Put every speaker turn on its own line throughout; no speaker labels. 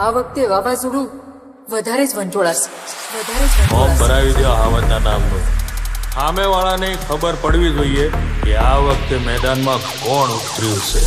આ વખતે વાવાઝોડું વધારે જ વંટોળાશે.
ફોર્મ ભરાવી દો હાવતના નામનું. સામેવાળાને ખબર પડવી જોઈએ કે આ વખતે મેદાનમાં કોણ ઉતર્યું છે.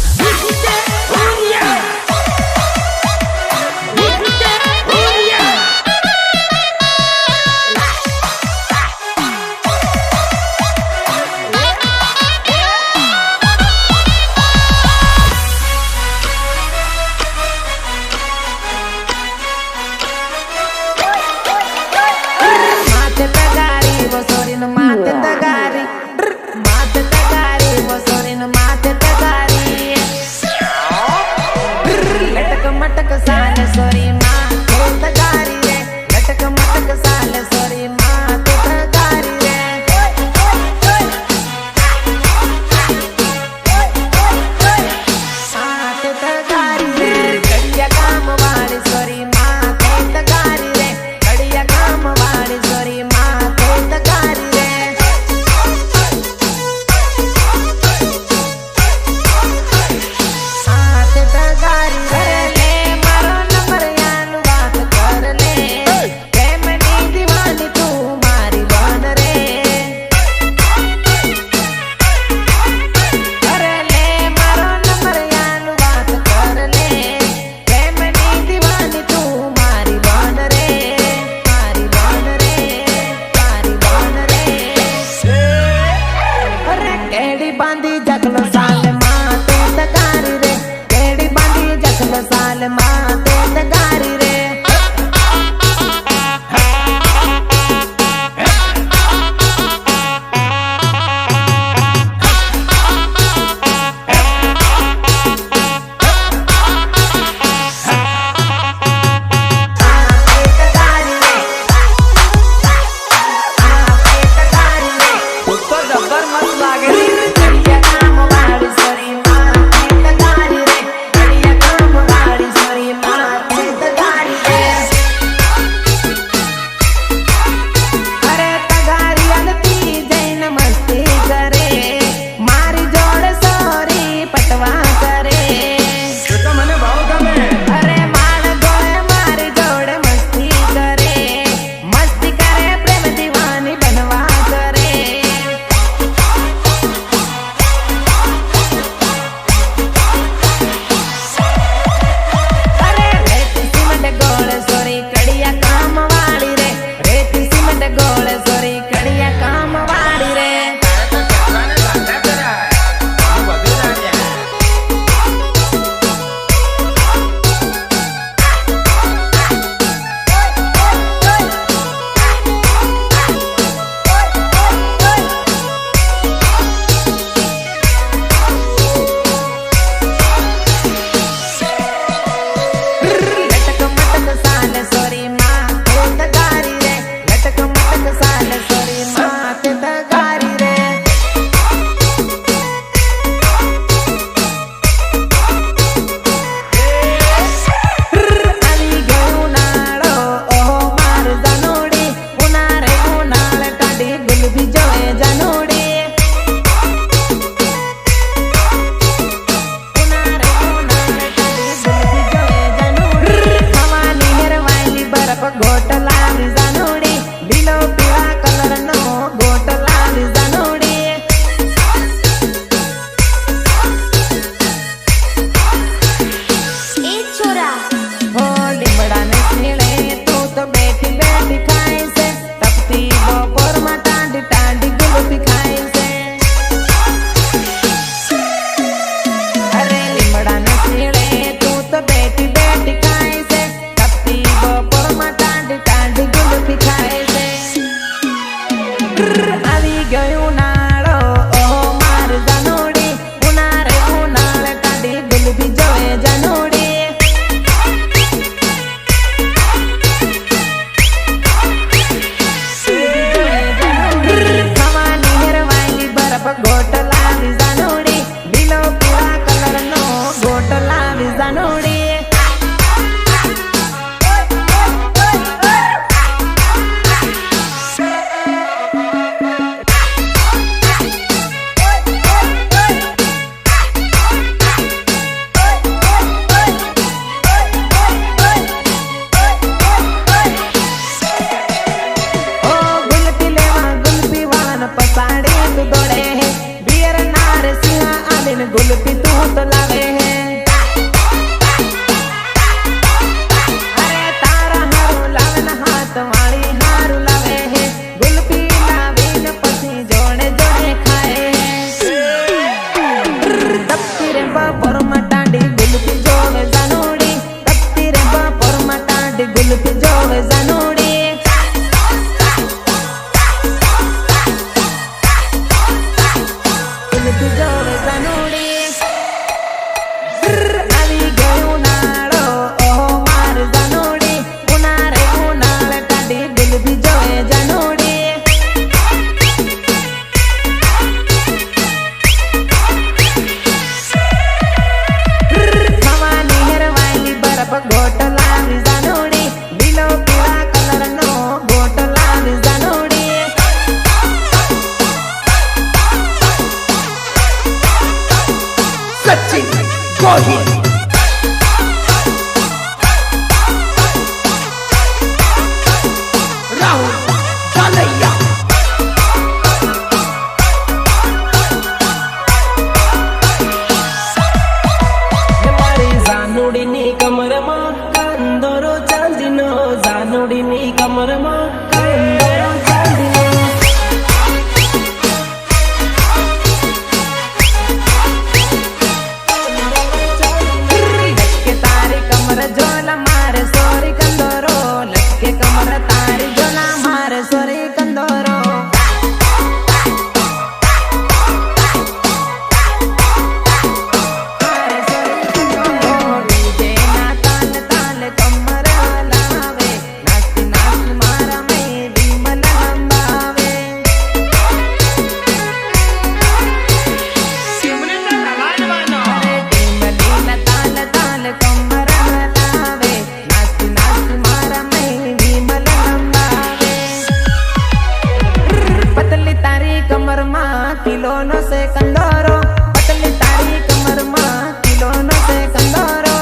કમરમાં કિલોનો છે કંદોરો, પતલી તારી કમરમાં કિલોનો છે કંદોરો.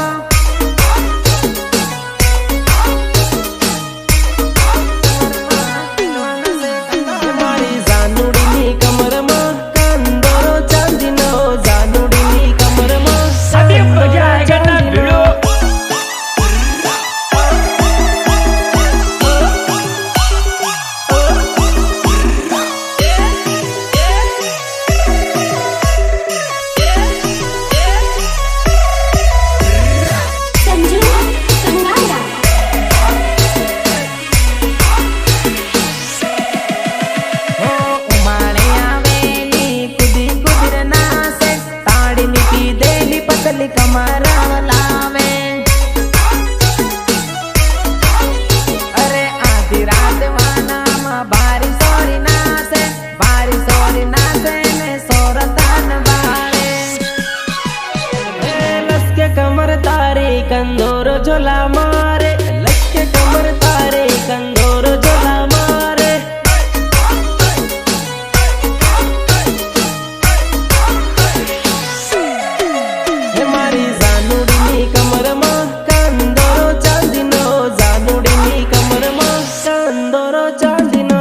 મારી જાનુડીની કમરમાં કંદોરો ચાંદીનો, જાનુડીની કમરમાં
अभी मजा आएगा ना भिड़ो.
संजू संगारा
હો ઉમાળે આવેલી કુદી કુદીર નાસે, તાળી નીકી દેલી પતલી કમર લાવે. અરે આધી રાત વાનામાં બારી સોરી નાસે, બારી સોરી નાસે ને સોરતાન વાળે. લસકે કમર તારી કંદોરો ઝોલા મારે, લસકે કમર તારી કંદોરો ઝોલા મારે. હે મારી જાનુડીની કમરમાં કંદોરો ચાંદીનો, જાનુડીની કમરમાં કંદોરો ચાંદીનો.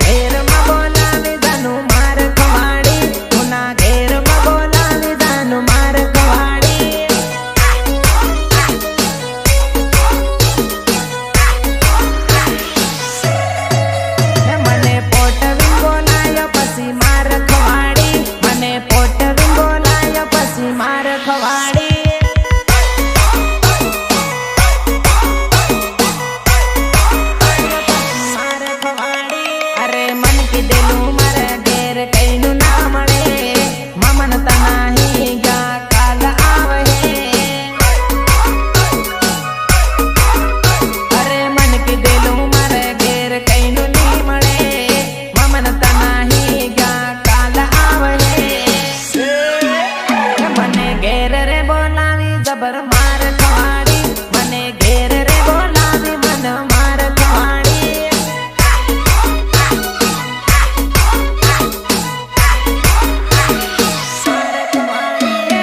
ઘેરમાં બોલાવી જાનું માર ખવાડી, ઉના ઘેરમાં બોલાવી જાનું માર ખવાડી. હે મને પોટવીન બોલાયો પછી માર ખવાડી, મને પોટવીન બોલાયો પછી માર ખવાડી. માર ખવાડી. અરે મન કીધેલું મારે ઘેર કઈનું ના મળે, મમન તનાહી ગયા કાલ આવે. અરે મન કીધેલું મારે ઘેર કઈનું નહીં મળે, મમન તનાહી ગયા કાલ આવે. મને ઘેર રે બોલાવી જબર માર ખવાડી, મને ઘેર રે બોલાવી મન માર ખવાડી.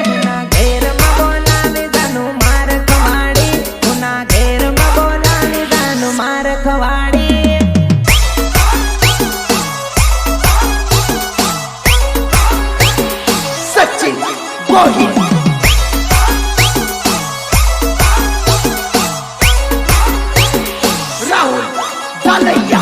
ઉના ઘેરમાં બોલાવી જાનું માર ખવાડી, ઉના ઘેરમાં બોલાવી જાનું માર ખવાડી.
सचिन गोहिल राहुल दालैया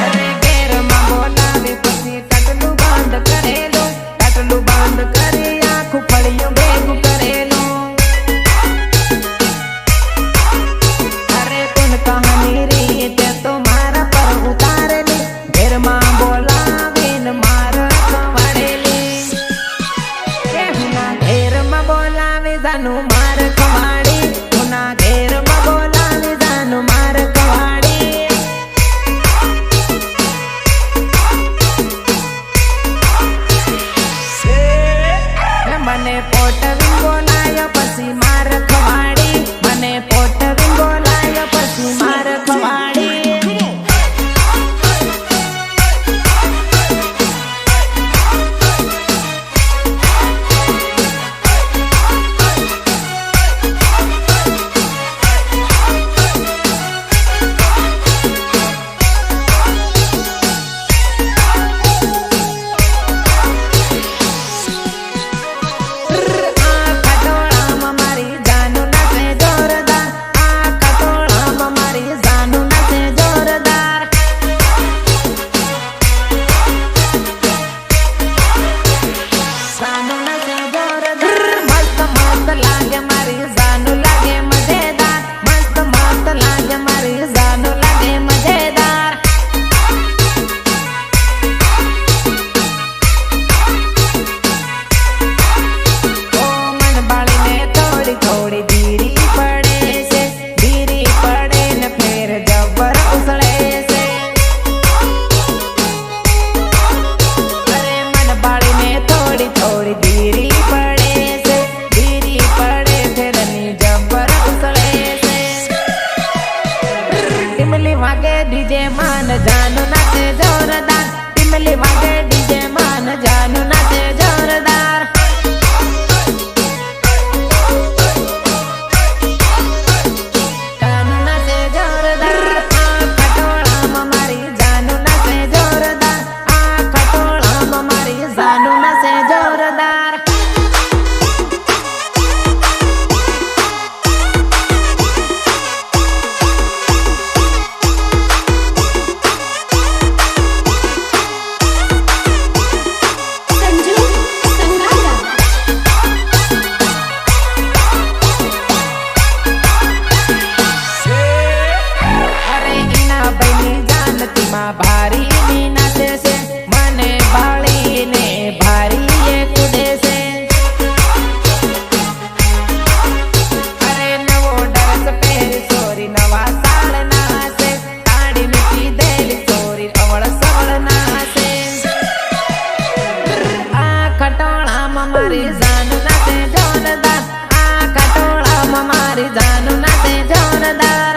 અરે ઘેરમાં બોલાવી પછી ટકલું બંધ કરેલું, ટકલું બંધ કરી આખું ફળિયું ભેગું કરેલું. અરે કોણ કહાની રીતે તો મારા પર ઉતારેલી, ઘેરમાં બોલાવીને માર ખવાડેલી. ઉના ઘેરમાં બોલાવી જાનું માર ખવાડી, ઉના ઘેરમાં બોલાવી જાનું માર ખવાડી. મને પોટવીન બોલાયો પછી માર ખવાડી, મને પોટવીન બોલાયો પછી માર ખવાડી. ખટોળામાં મારી જાન નાચે જોરદાર, આ ખટોળામાં મારી જાન નાચે જોરદાર.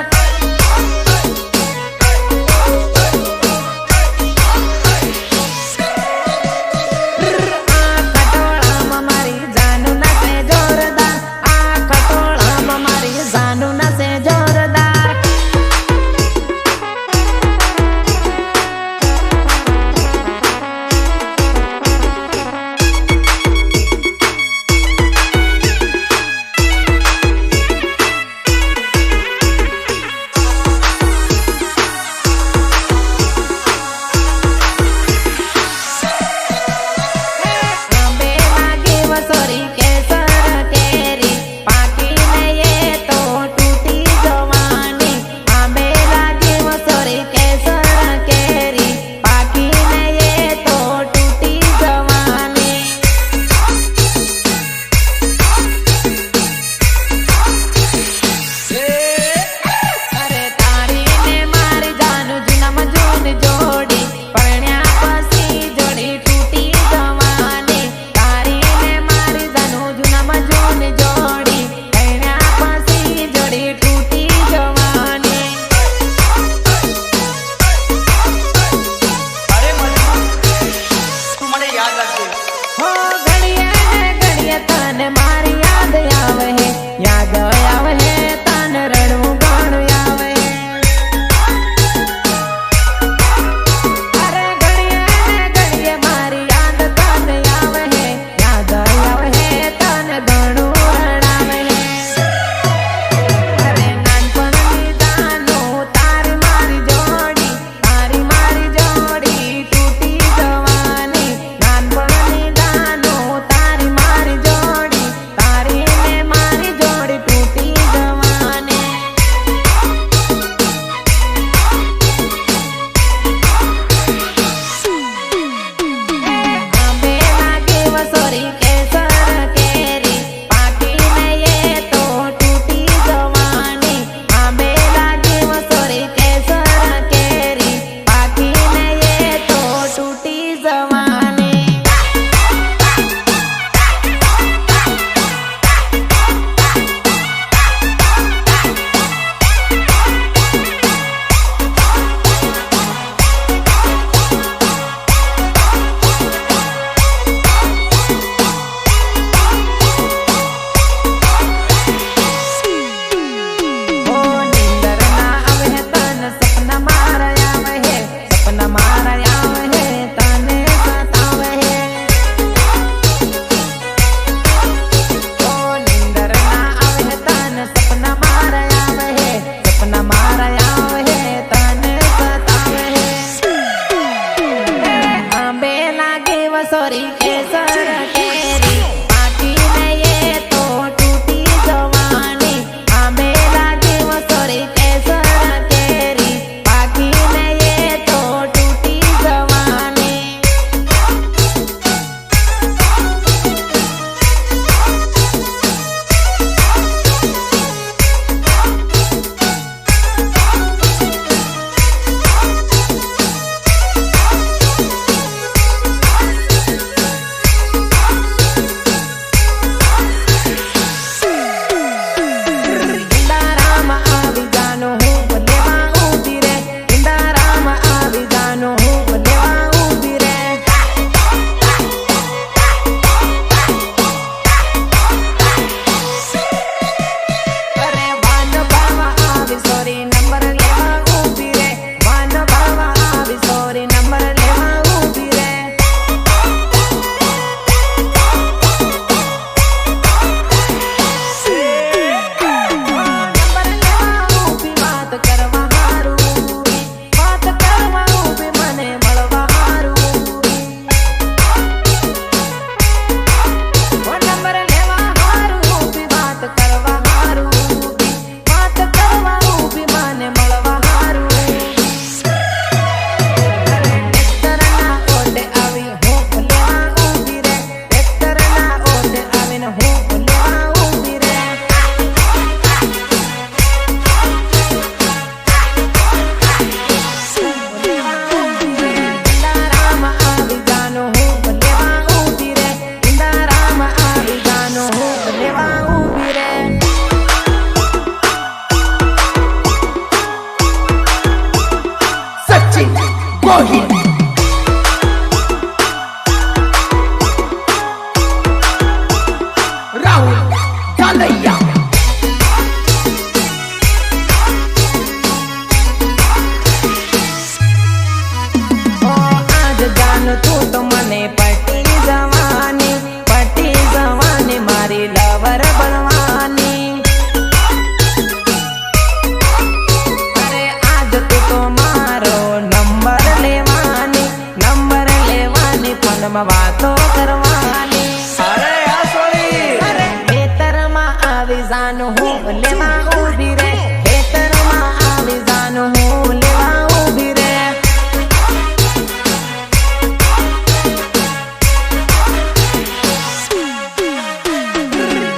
વાતો કરવાની.
અરે આ સોળી
અરે ખેતરમાં આવી જાનું હું લેવા ઊભી રે. ખેતરમાં આવી જાનું હું લેવા ઊભી રે.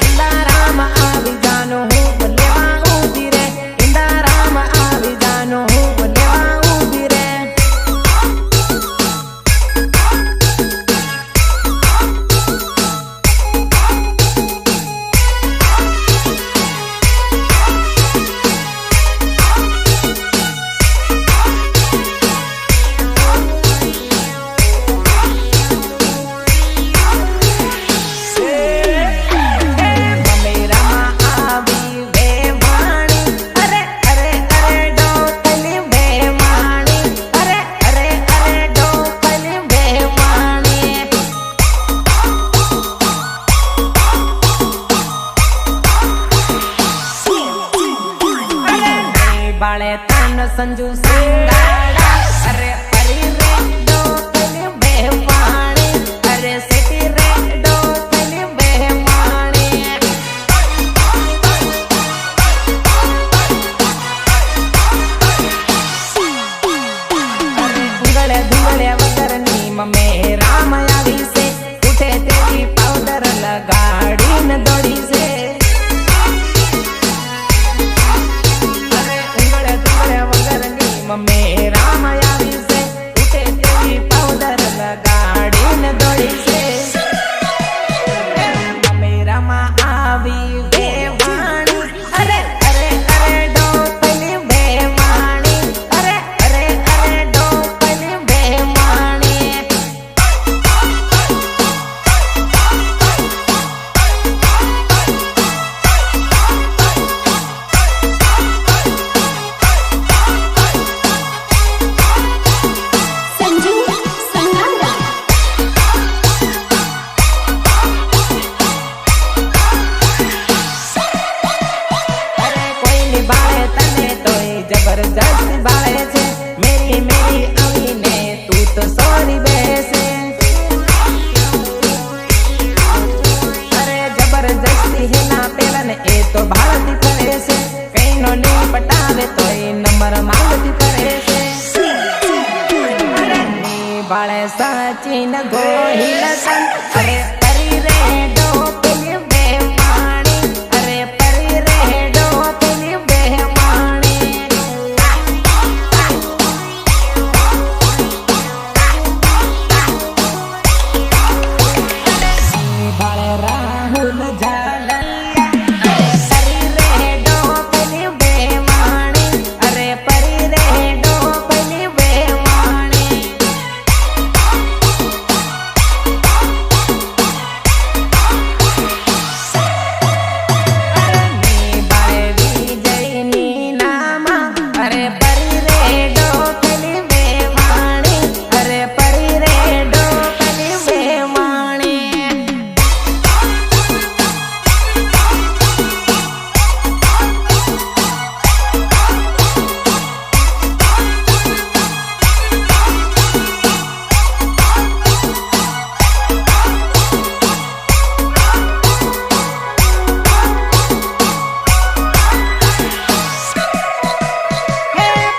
ઇંદારામાં આવી જાનું હું લેવા ઊભી રે. ઇંદારામાં આવી જાનું હું લેવા ઊભી રે. મમેરામાં આવી વેવાણી. અરે અરે અરે ડોકલી વેવાણી. અરે અરે અરે ડોકલી વેવાણી. અરે બાળે તન સંજુ સંગાડા. અરે પરી રે ડોકલી વેવાણી. અરે સેટી રે ડોકલી વેવાણી. ઉંગળે ધુંગળે વગરની મમે રામ આવી છે. ઉઠે તેવી પાવડર લગાડીને દોડી છે. અરે ઉંગળે ધુંગળે વગરની મમે રામ આવી છે. ઉઠે તેવી પાવડર લગાડીને દોડી છે. મમેરામાં આવી વેવાણી. અરે અરે અરે ડોકલી વેવાણી. અરે અરે અરે ડોકલી વેવાણી.
સંજુ સંગાડા.
અરે કોઈની બાળે તને તોય જબરજસ્ત બાળે છે. મેરી મેરી આવીને તું તો સોરી બેસે. અરે જબરજસ્તી હેના પેલાને એ તો ભાળતી ફરે છે. કઈનો નહીં પટાવે તોય નંબર માંગતી ફરે છે. અરે ની બાળે સચિન ગોહિલ સન. અરે પરી રે ડોકલી વેવાણી. અરે પરી રે ડોકલી વેવાણી. ની બાળે રાહુલ ઝાલરિયા. પરી રે ડોકલી વેવાણી. અરે પરી રે ડોકલી વેવાણી. ની બાળે વિજયની નામા. અરે પરી રે ડોકલી વેવાણી. અરે પરી રે ડોકલી વેવાણી.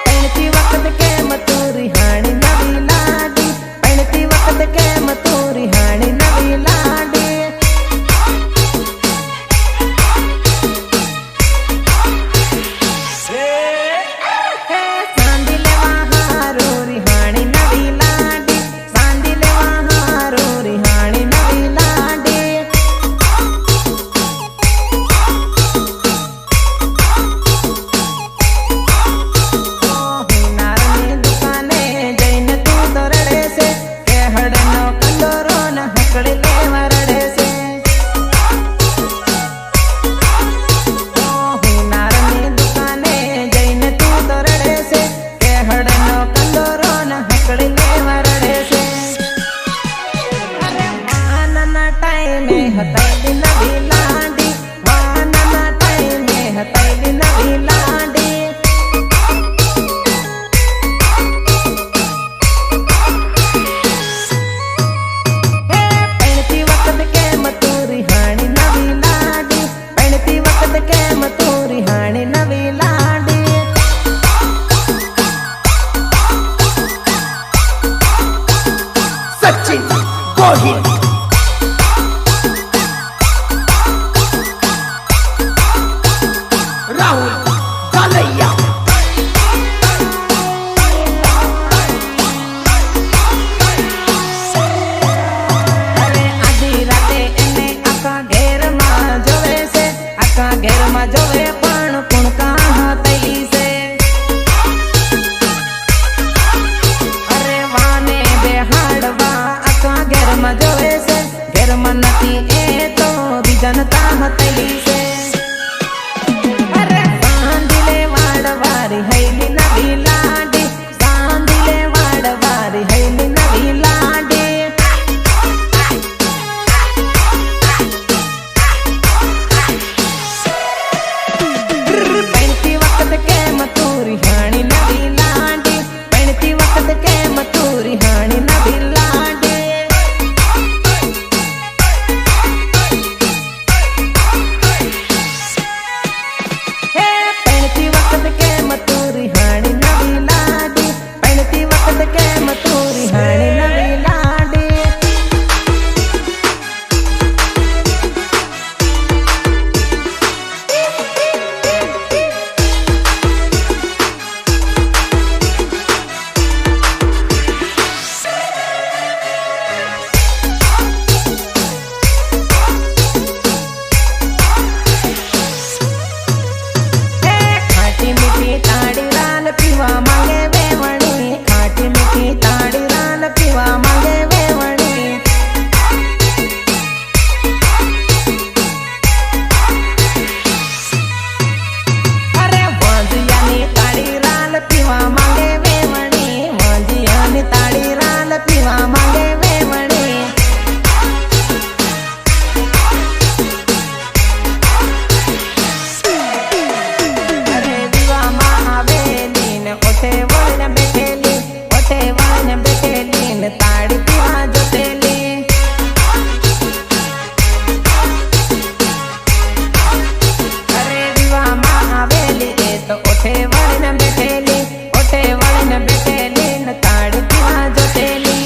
પહેણતી વખત કેમ તું રિહાણી નવી લાડી. પહેણતી વખત કેમ તું રિહાણી નવી લાડી. સાંડી લેવા હારું રિહાણી નવી લાડી. સાંડી લેવા હારું રિહાણી નવી લાડી. નારની દુકાને જઈને તું તો રડે છે. કે હળનો કંદોરો ન હકડી લેવા રડે છે. નારની દુકાને જઈને તું તો રડે છે. કે હળનો કંદોરો ન હકડી લેવા રડે છે. અરે વાનના ટાઈમે હતાઈ નવી લાડી. વાનના ટાઈમે હતાઈ નવી લાડી. જોવે છે ઘેરમાં નથી એ તો બીજાને તાહ તલી છે અરે સાંદીલે વાડવારી હૈલી નવી લાડી સાંદીલે વાડવારી હૈલી નવી લાડી પૈણતી વખત કેમ તુરી હાણી નવી લાડી પૈણતી વખત કેમ તુરી હાણી નવી લાડી હે પૈણતી વખત કેમ તુરી હાણી નવી લાડી પૈણતી વખત કેમ તુરી હાણી નવી લાડી ખાટી મીઠી તાળી રાન પીવા માંગે વેવણી ખાટી મીઠી તાળી રાન પીવા માંગે વેવણી અરે વાંજિયાની તાળી રાન પીવા માંગે વેવણી વાંજિયાની તાળી રાન પીવા માંગે વેવણી અરે દીવામાં આવેલી ને ઓઠે વળને બેઠેલી ઓઠે વળને બેઠેલી ને તાળી પીવા જતેલી અરે દીવામાં આવેલી એ તો ઓઠે વળને બેઠેલી ઓઠે વળને બેઠેલી ને તાળી પીવા જતેલી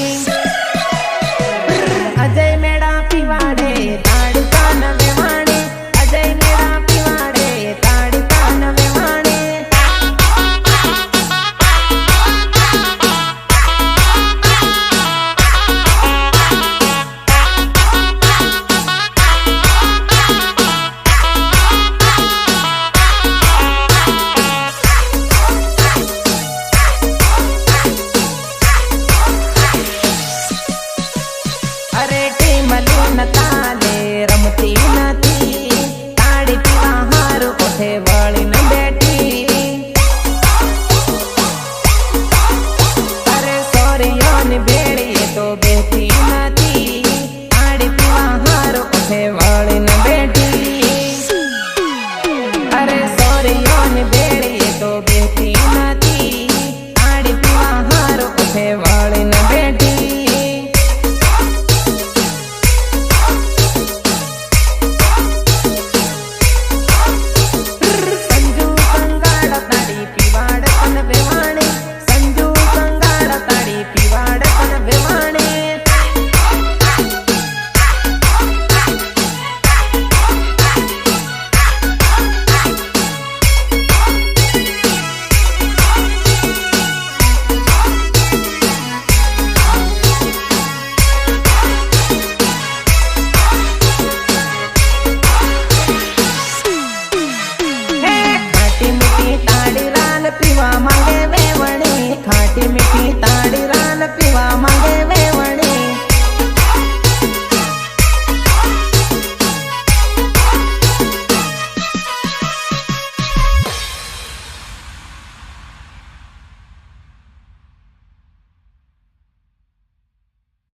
અજય મેળા પીવાડે તાળી કાન વેવાણી અજય મેળા પીવાડે તાળી કાન વેવાણી અરે ટીમલી ન તાલે